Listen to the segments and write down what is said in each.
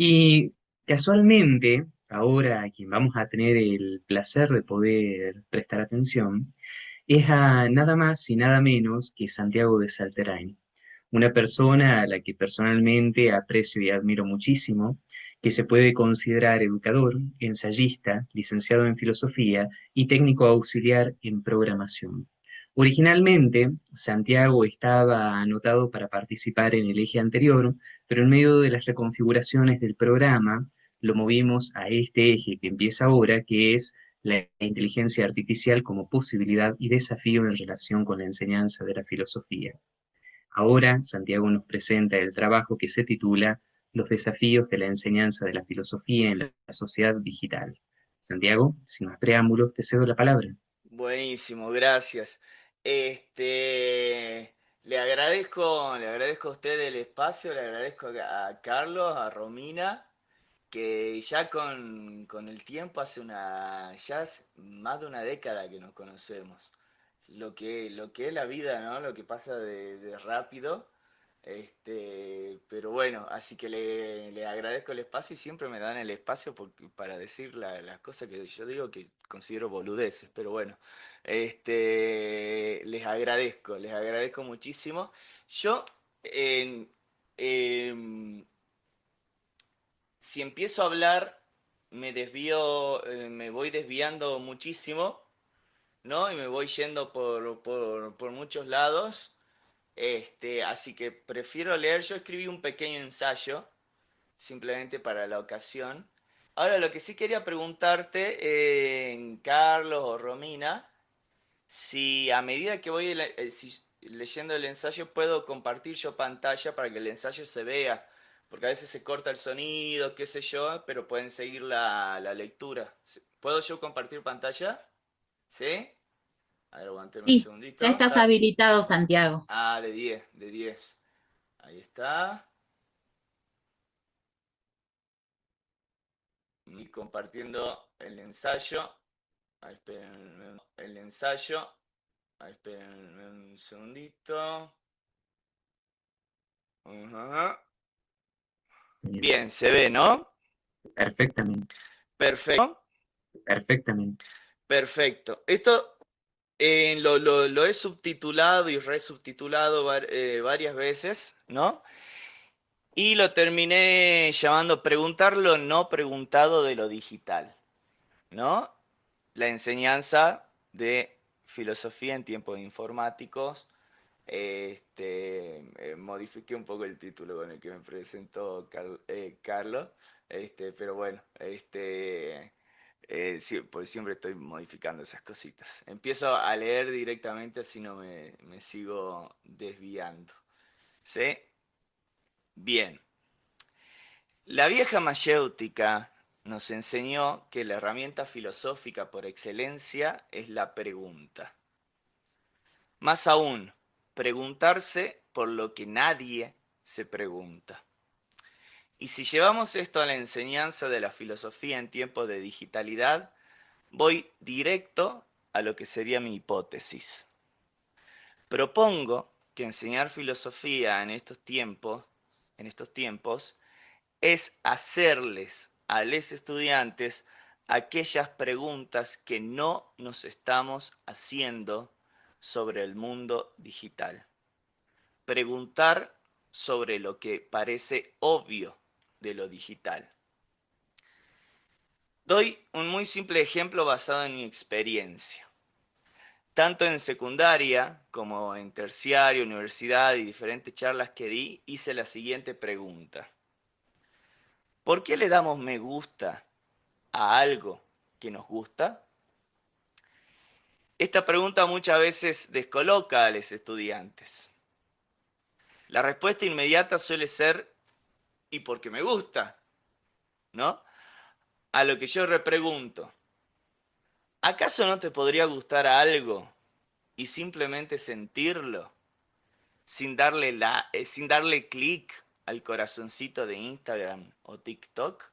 Y casualmente, ahora a quien vamos a tener el placer de poder prestar atención, es a nada más y nada menos que Santiago de Salterain, una persona a la que personalmente aprecio y admiro muchísimo, que se puede considerar educador, ensayista, licenciado en filosofía y técnico auxiliar en programación. Originalmente, Santiago estaba anotado para participar en el eje anterior, pero en medio de las reconfiguraciones del programa, lo movimos a este eje que empieza ahora, que es la inteligencia artificial como posibilidad y desafío en relación con la enseñanza de la filosofía. Ahora, Santiago nos presenta el trabajo que se titula Los desafíos de la enseñanza de la filosofía en la sociedad digital. Santiago, sin más preámbulos, te cedo la palabra. Buenísimo, gracias. Le agradezco a usted el espacio, le agradezco a Carlos, a Romina, que ya con el tiempo ya es más de una década que nos conocemos. Lo que es la vida, ¿no? Lo que pasa de rápido. Pero bueno, así que le agradezco el espacio y siempre me dan el espacio para decir las cosas que yo digo que considero boludeces, pero bueno, les agradezco muchísimo. Yo, en- em, si empiezo a hablar, me voy desviando muchísimo, ¿no? Y me voy yendo por muchos lados. Así que prefiero leer. Yo escribí un pequeño ensayo, simplemente para la ocasión. Ahora, lo que sí quería preguntarte, Carlos o Romina, si a medida que voy leyendo el ensayo puedo compartir yo pantalla para que el ensayo se vea. Porque a veces se corta el sonido, qué sé yo, pero pueden seguir la lectura. ¿Puedo yo compartir pantalla? ¿Sí? A ver, aguantenme un Sí, ya segundito. estás habilitado, Santiago. Ah, de 10, de 10. Ahí está. Y compartiendo el ensayo. Ahí esperen el ensayo. Ahí esperen un segundito. Ajá. Bien, Bien, se ve, ¿no? perfectamente, Perfecto. perfectamente. Perfecto. Esto lo he subtitulado y resubtitulado varias veces, ¿no? Y lo terminé llamando Preguntar lo no preguntado de lo digital, ¿no? La enseñanza de filosofía en tiempos informáticos. Modifiqué un poco el título con el que me presentó Carlos, pero bueno, sí, pues siempre estoy modificando esas cositas. Empiezo a leer directamente, así no me sigo desviando. ¿Sí? Bien. La vieja mayéutica nos enseñó que la herramienta filosófica por excelencia es la pregunta. Más aún, preguntarse por lo que nadie se pregunta. Y si llevamos esto a la enseñanza de la filosofía en tiempos de digitalidad, voy directo a lo que sería mi hipótesis. Propongo que enseñar filosofía en estos tiempos, es hacerles a los estudiantes aquellas preguntas que no nos estamos haciendo sobre el mundo digital. Preguntar sobre lo que parece obvio de lo digital. Doy un muy simple ejemplo basado en mi experiencia. Tanto en secundaria como en terciario, universidad y diferentes charlas que di, hice la siguiente pregunta. ¿Por qué le damos me gusta a algo que nos gusta? Esta pregunta muchas veces descoloca a los estudiantes. La respuesta inmediata suele ser, ¿y porque me gusta? ¿No? A lo que yo repregunto, ¿acaso no te podría gustar algo y simplemente sentirlo sin darle clic al corazoncito de Instagram o TikTok?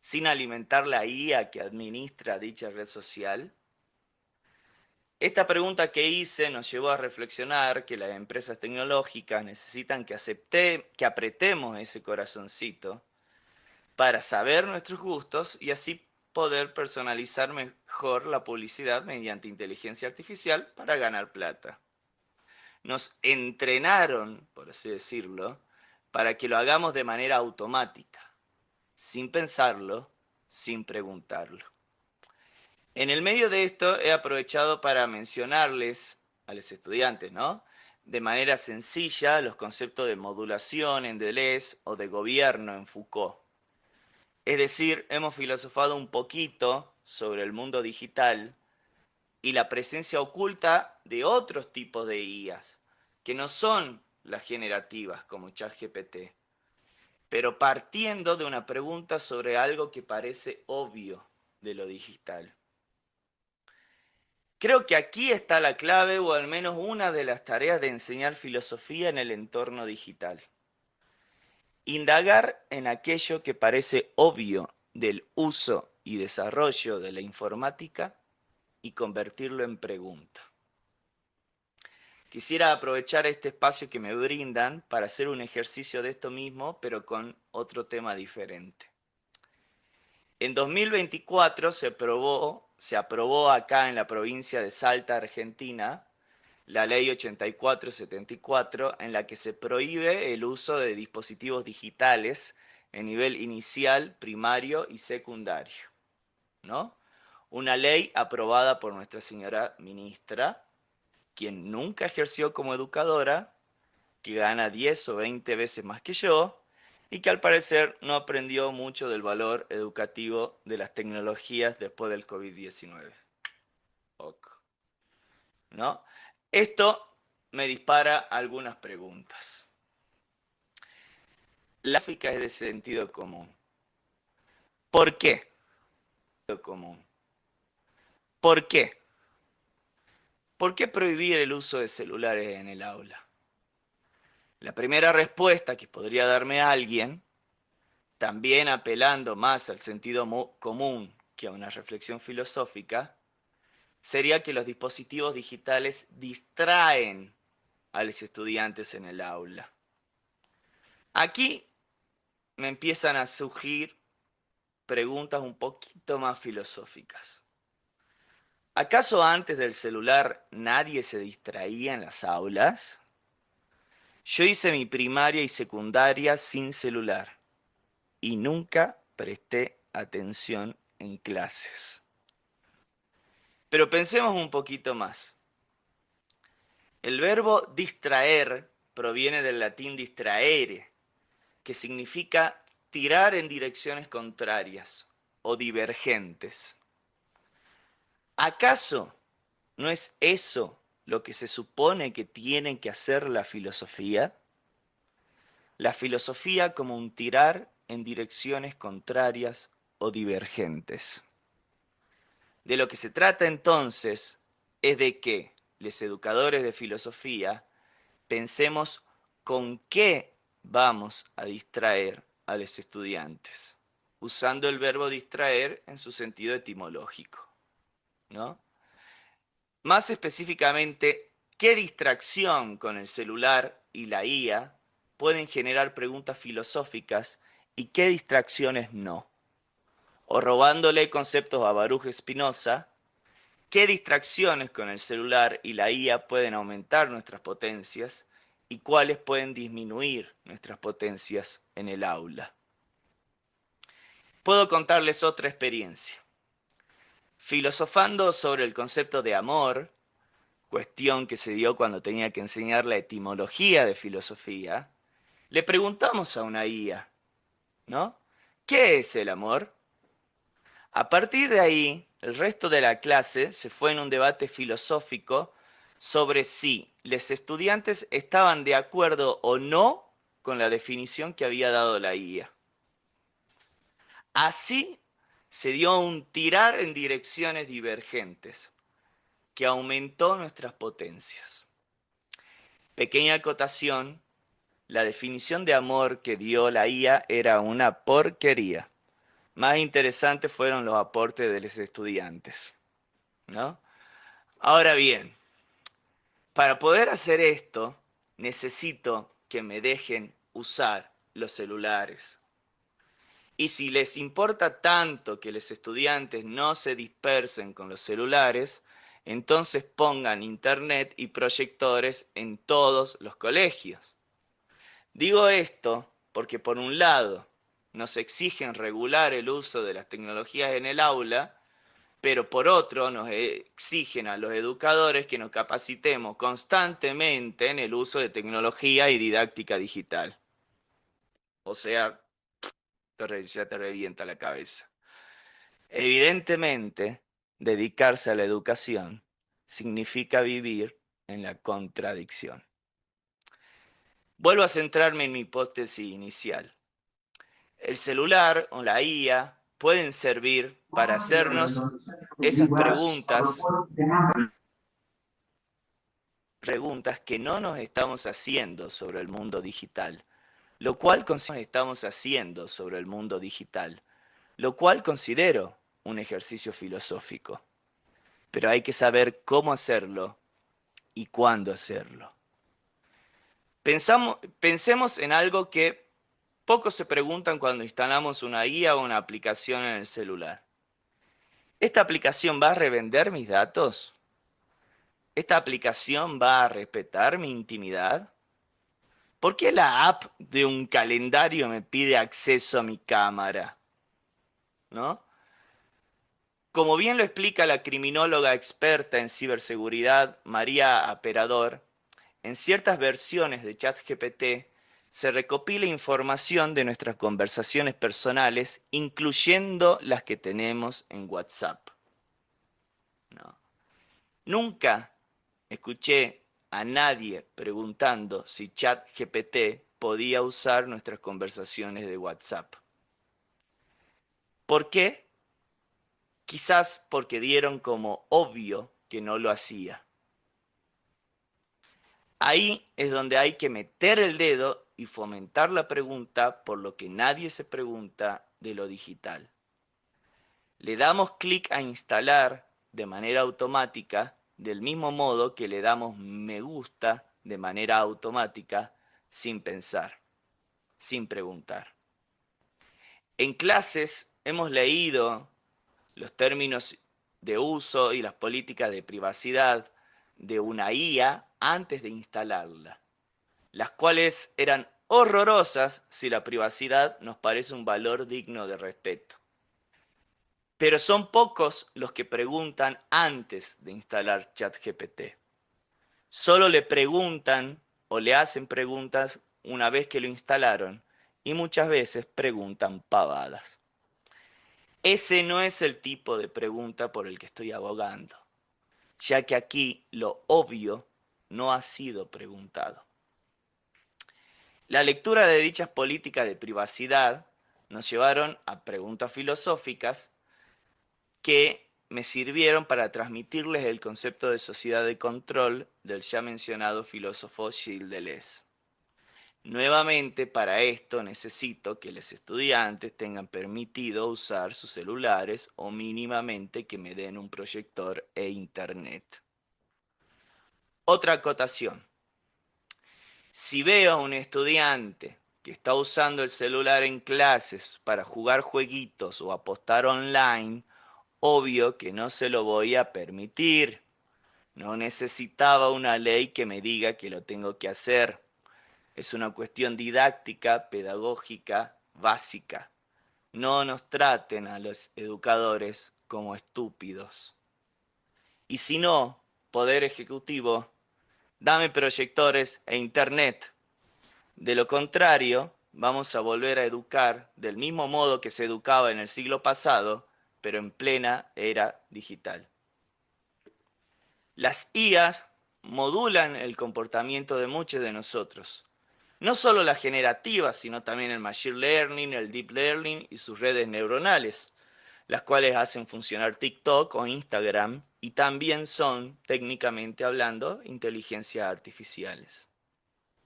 ¿Sin alimentar la IA que administra dicha red social? Esta pregunta que hice nos llevó a reflexionar que las empresas tecnológicas necesitan que apretemos ese corazoncito para saber nuestros gustos y así poder personalizar mejor la publicidad mediante inteligencia artificial para ganar plata. Nos entrenaron, por así decirlo, para que lo hagamos de manera automática, sin pensarlo, sin preguntarlo. En el medio de esto he aprovechado para mencionarles a los estudiantes, ¿no? De manera sencilla los conceptos de modulación en Deleuze o de gobierno en Foucault. Es decir, hemos filosofado un poquito sobre el mundo digital y la presencia oculta de otros tipos de IAs, que no son las generativas como ChatGPT, pero partiendo de una pregunta sobre algo que parece obvio de lo digital. Creo que aquí está la clave o al menos una de las tareas de enseñar filosofía en el entorno digital. Indagar en aquello que parece obvio del uso y desarrollo de la informática y convertirlo en pregunta. Quisiera aprovechar este espacio que me brindan para hacer un ejercicio de esto mismo, pero con otro tema diferente. En 2024 se aprobó acá en la provincia de Salta, Argentina, la ley 8474, en la que se prohíbe el uso de dispositivos digitales en nivel inicial, primario y secundario, ¿no? Una ley aprobada por nuestra señora ministra, quien nunca ejerció como educadora, que gana 10 o 20 veces más que yo, y que al parecer no aprendió mucho del valor educativo de las tecnologías después del COVID-19. ¿No? Esto me dispara algunas preguntas. La lógica es de sentido común. ¿Por qué? Común. ¿Por qué? ¿Por qué prohibir el uso de celulares en el aula? La primera respuesta que podría darme alguien, también apelando más al sentido común que a una reflexión filosófica, sería que los dispositivos digitales distraen a los estudiantes en el aula. Aquí me empiezan a surgir preguntas un poquito más filosóficas. ¿Acaso antes del celular nadie se distraía en las aulas? Yo hice mi primaria y secundaria sin celular y nunca presté atención en clases. Pero pensemos un poquito más. El verbo distraer proviene del latín distraere, que significa tirar en direcciones contrarias o divergentes. ¿Acaso no es eso lo que se supone que tiene que hacer la filosofía? La filosofía como un tirar en direcciones contrarias o divergentes. De lo que se trata entonces es de que los educadores de filosofía pensemos con qué vamos a distraer a los estudiantes, usando el verbo distraer en su sentido etimológico, ¿no? Más específicamente, ¿qué distracción con el celular y la IA pueden generar preguntas filosóficas y qué distracciones no? O robándole conceptos a Baruch Spinoza, ¿qué distracciones con el celular y la IA pueden aumentar nuestras potencias y cuáles pueden disminuir nuestras potencias en el aula? Puedo contarles otra experiencia. Filosofando sobre el concepto de amor, cuestión que se dio cuando tenía que enseñar la etimología de filosofía, le preguntamos a una IA, ¿no? ¿Qué es el amor? A partir de ahí, el resto de la clase se fue en un debate filosófico sobre si los estudiantes estaban de acuerdo o no con la definición que había dado la IA. Así se dio un tirar en direcciones divergentes que aumentó nuestras potencias. Pequeña acotación, la definición de amor que dio la IA era una porquería. Más interesantes fueron los aportes de los estudiantes, ¿no? Ahora bien, para poder hacer esto, necesito que me dejen usar los celulares. Y si les importa tanto que los estudiantes no se dispersen con los celulares, entonces pongan internet y proyectores en todos los colegios. Digo esto porque por un lado nos exigen regular el uso de las tecnologías en el aula, pero por otro nos exigen a los educadores que nos capacitemos constantemente en el uso de tecnología y didáctica digital. O sea, ya te revienta la cabeza. Evidentemente, dedicarse a la educación significa vivir en la contradicción. Vuelvo a centrarme en mi hipótesis inicial. El celular o la IA pueden servir para hacernos esas preguntas que no nos estamos haciendo sobre el mundo digital, lo cual considero un ejercicio filosófico. Pero hay que saber cómo hacerlo y cuándo hacerlo. Pensemos en algo que pocos se preguntan cuando instalamos una guía o una aplicación en el celular. ¿Esta aplicación va a revender mis datos? ¿Esta aplicación va a respetar mi intimidad? ¿Por qué la app de un calendario me pide acceso a mi cámara? ¿No? Como bien lo explica la criminóloga experta en ciberseguridad María Aperador, en ciertas versiones de ChatGPT se recopila información de nuestras conversaciones personales, incluyendo las que tenemos en WhatsApp. ¿No? Nunca escuché a nadie preguntando si ChatGPT podía usar nuestras conversaciones de WhatsApp. ¿Por qué? Quizás porque dieron como obvio que no lo hacía. Ahí es donde hay que meter el dedo y fomentar la pregunta por lo que nadie se pregunta de lo digital. Le damos clic a instalar de manera automática, del mismo modo que le damos me gusta de manera automática, sin pensar, sin preguntar. En clases hemos leído los términos de uso y las políticas de privacidad de una IA antes de instalarla, las cuales eran horrorosas si la privacidad nos parece un valor digno de respeto. Pero son pocos los que preguntan antes de instalar ChatGPT. Solo le preguntan o le hacen preguntas una vez que lo instalaron y muchas veces preguntan pavadas. Ese no es el tipo de pregunta por el que estoy abogando, ya que aquí lo obvio no ha sido preguntado. La lectura de dichas políticas de privacidad nos llevaron a preguntas filosóficas que me sirvieron para transmitirles el concepto de sociedad de control del ya mencionado filósofo Gilles Deleuze. Nuevamente, para esto necesito que los estudiantes tengan permitido usar sus celulares o mínimamente que me den un proyector e internet. Otra acotación. Si veo a un estudiante que está usando el celular en clases para jugar jueguitos o apostar online, obvio que no se lo voy a permitir. No necesitaba una ley que me diga que lo tengo que hacer. Es una cuestión didáctica, pedagógica, básica. No nos traten a los educadores como estúpidos. Y si no, Poder Ejecutivo, dame proyectores e internet. De lo contrario, vamos a volver a educar del mismo modo que se educaba en el siglo pasado, pero en plena era digital. Las IAs modulan el comportamiento de muchos de nosotros. No solo las generativas, sino también el machine learning, el deep learning y sus redes neuronales, las cuales hacen funcionar TikTok o Instagram y también son, técnicamente hablando, inteligencias artificiales.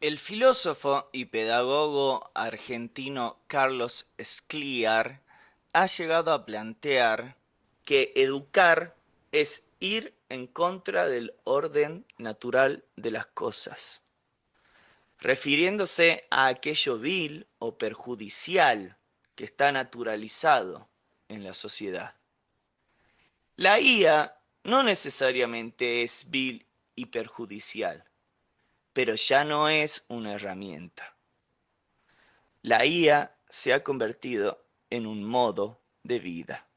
El filósofo y pedagogo argentino Carlos Scliar ha llegado a plantear que educar es ir en contra del orden natural de las cosas, refiriéndose a aquello vil o perjudicial que está naturalizado en la sociedad. La IA no necesariamente es vil y perjudicial, pero ya no es una herramienta. La IA se ha convertido en un modo de vida.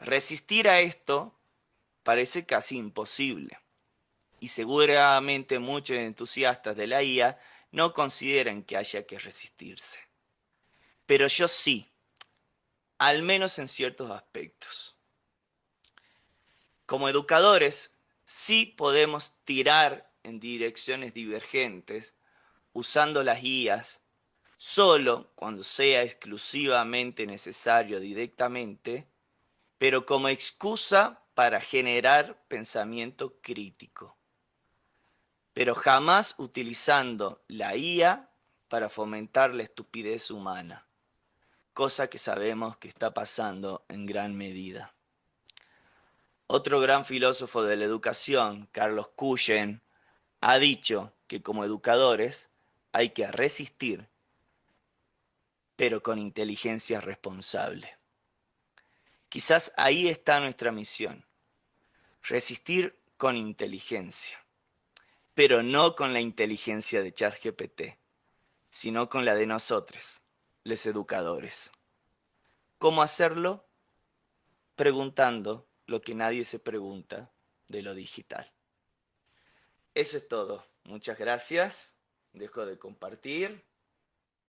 Resistir a esto parece casi imposible, y seguramente muchos entusiastas de la IA no consideran que haya que resistirse. Pero yo sí, al menos en ciertos aspectos. Como educadores, sí podemos tirar en direcciones divergentes usando las IAs solo cuando sea exclusivamente necesario directamente, pero como excusa para generar pensamiento crítico, pero jamás utilizando la IA para fomentar la estupidez humana, cosa que sabemos que está pasando en gran medida. Otro gran filósofo de la educación, Carlos Cullen, ha dicho que como educadores hay que resistir, pero con inteligencia responsable. Quizás ahí está nuestra misión, resistir con inteligencia, pero no con la inteligencia de ChatGPT, sino con la de nosotros, los educadores. ¿Cómo hacerlo? Preguntando lo que nadie se pregunta de lo digital. Eso es todo. Muchas gracias. Dejo de compartir.